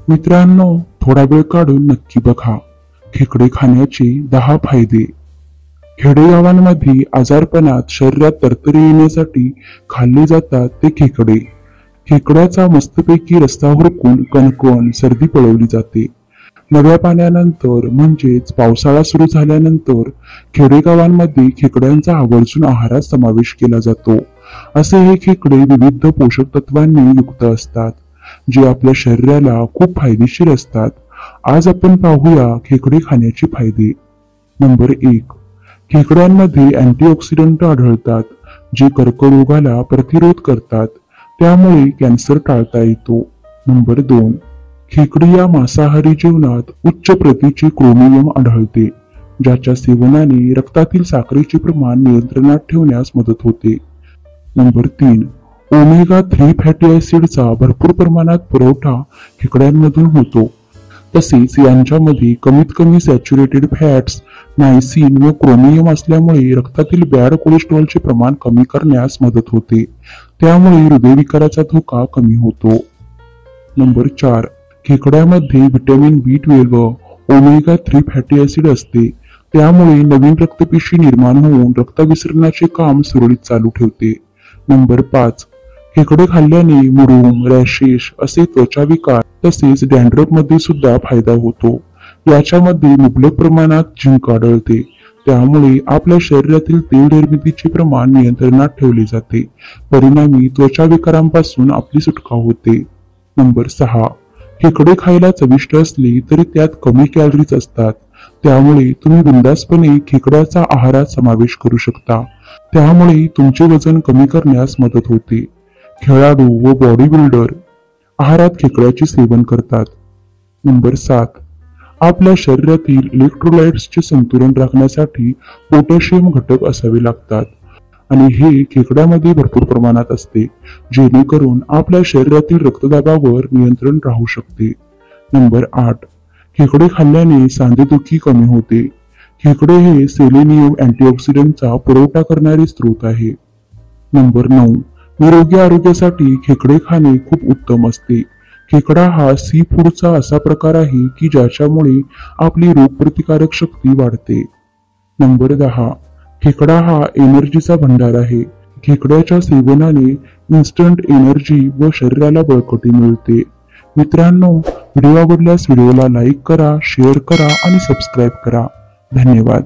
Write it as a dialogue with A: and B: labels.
A: मित्रांनो, थोडा वेळ काढून नक्की बघा. खेकडे खाण्याचे 10 फायदे. खेडेगावांमध्ये आजारपणात शरीरात तरतरी येण्यासाठी खाल्ले जातात ते खेकडे. खेकड्याचा मस्तपैकी रस्सा हुरकून कणकण सर्दी पळवली जाते. नव्या पाण्यानंतर म्हणजेच पावसाळा सुरू झाल्यानंतर खेडेगावांमध्ये खेकड्यांचा आवर्जून आहारात समावेश केला जातो. असे हे खेकडे विविध पोषक तत्वांनी युक्त असतात, जे आपल्या शरीराला खूप फायदेशीर असतात. आज आपण पाहूया खेकडे खाण्याचे फायदे. नंबर 1. खेकड्यांमध्ये अँटीऑक्सिडंट आढळतात, जे कर्करोगाला प्रतिरोध करतात. त्यामुळे कॅन्सर टाळता येतो. नंबर 2. खेकडी या मांसाहारी जेवणात उच्च प्रतीचे क्रोमियम आढळते, ज्याच्या सेवनाने रक्तातील साखरेचे प्रमाण नियंत्रणात ठेवण्यास मदत होते. नंबर 3. ओमेगा 3 फॅटी ऍसिडचा भरपूर प्रमाणात पुरवठा खेकड्यांमधून होतो. तसेच यांच्यामध्ये कमीत कमी सॅच्युरेटेड फॅट्स, नायसिन व क्रोमियम असल्यामुळे रक्तातील बॅड कोलेस्ट्रॉलचे प्रमाण कमी करण्यास मदत होते. त्यामुळे हृदयविकाराचा धोका कमी होतो. नंबर 4. खेकड्यामध्ये vitamin B12 omega 3 fatty acid असते. त्यामुळे नवीन रक्तपेशी निर्माण होऊन रक्ताभिसरणाचे काम सुरळीत चालू ठेवते. नंबर 5. खेकडे खाल्ल्याने मुरूम, रॅशेस असे त्वचा विकार तसेच डॅन्ड्रफ मध्ये सुद्धा फायदा होतो. याच्यामध्ये मुबलक प्रमाणात झिंक आढळते. त्यामुळे आपल्या शरीरातील तेल निर्मितीचे प्रमाण नियंत्रणात ठेवले जाते. परिणामी त्वचा विकारांपासून आपली सुटका होते. नंबर 6. खेकडे खायला चविष्ट असले तरी त्यात कमी कॅलरीज असतात. त्यामुळे तुम्ही बिनधास्तपणे खेकड्याचा आहारात समावेश करू शकता. त्यामुळे तुमचे वजन कमी करण्यास मदत होते. खेळाडू व बॉडी बिल्डर आहारात खेकड्याचे सेवन करतात. नंबर 7. आपल्या शरीरातील इलेक्ट्रोलाइट्सचे संतुलन राखण्यासाठी पोटॅशियम घटक असावे लागतात आणि हे खेकड्यामध्ये भरपूर प्रमाणात असते, जेणेकरून आपल्या शरीरातील रक्तदाबावर नियंत्रण राहू शकते. नंबर 8. खेकडे खाल्ल्याने सांधेदुखी कमी होते. खेकडे हे सेलेनियम अँटीऑक्सिडंटचा पुरवठा करणारे स्रोत आहे. नंबर 9. निरोगी आरोग्यासाठी खेकडे खाणे खूप उत्तम असते. खेकडा हा सी फूडचा असा प्रकार आहे की ज्याच्यामुळे आपली रोगप्रतिकारक शक्ती वाढते. नंबर 10. खेकडा हा एनर्जीचा भंडार आहे. खेकड्याच्या सेवनाने इन्स्टंट एनर्जी व शरीराला बळकटी मिळते. मित्रांनो, व्हिडिओ आवडल्यास व्हिडिओला लाईक करा, शेअर करा आणि सबस्क्राईब करा. धन्यवाद.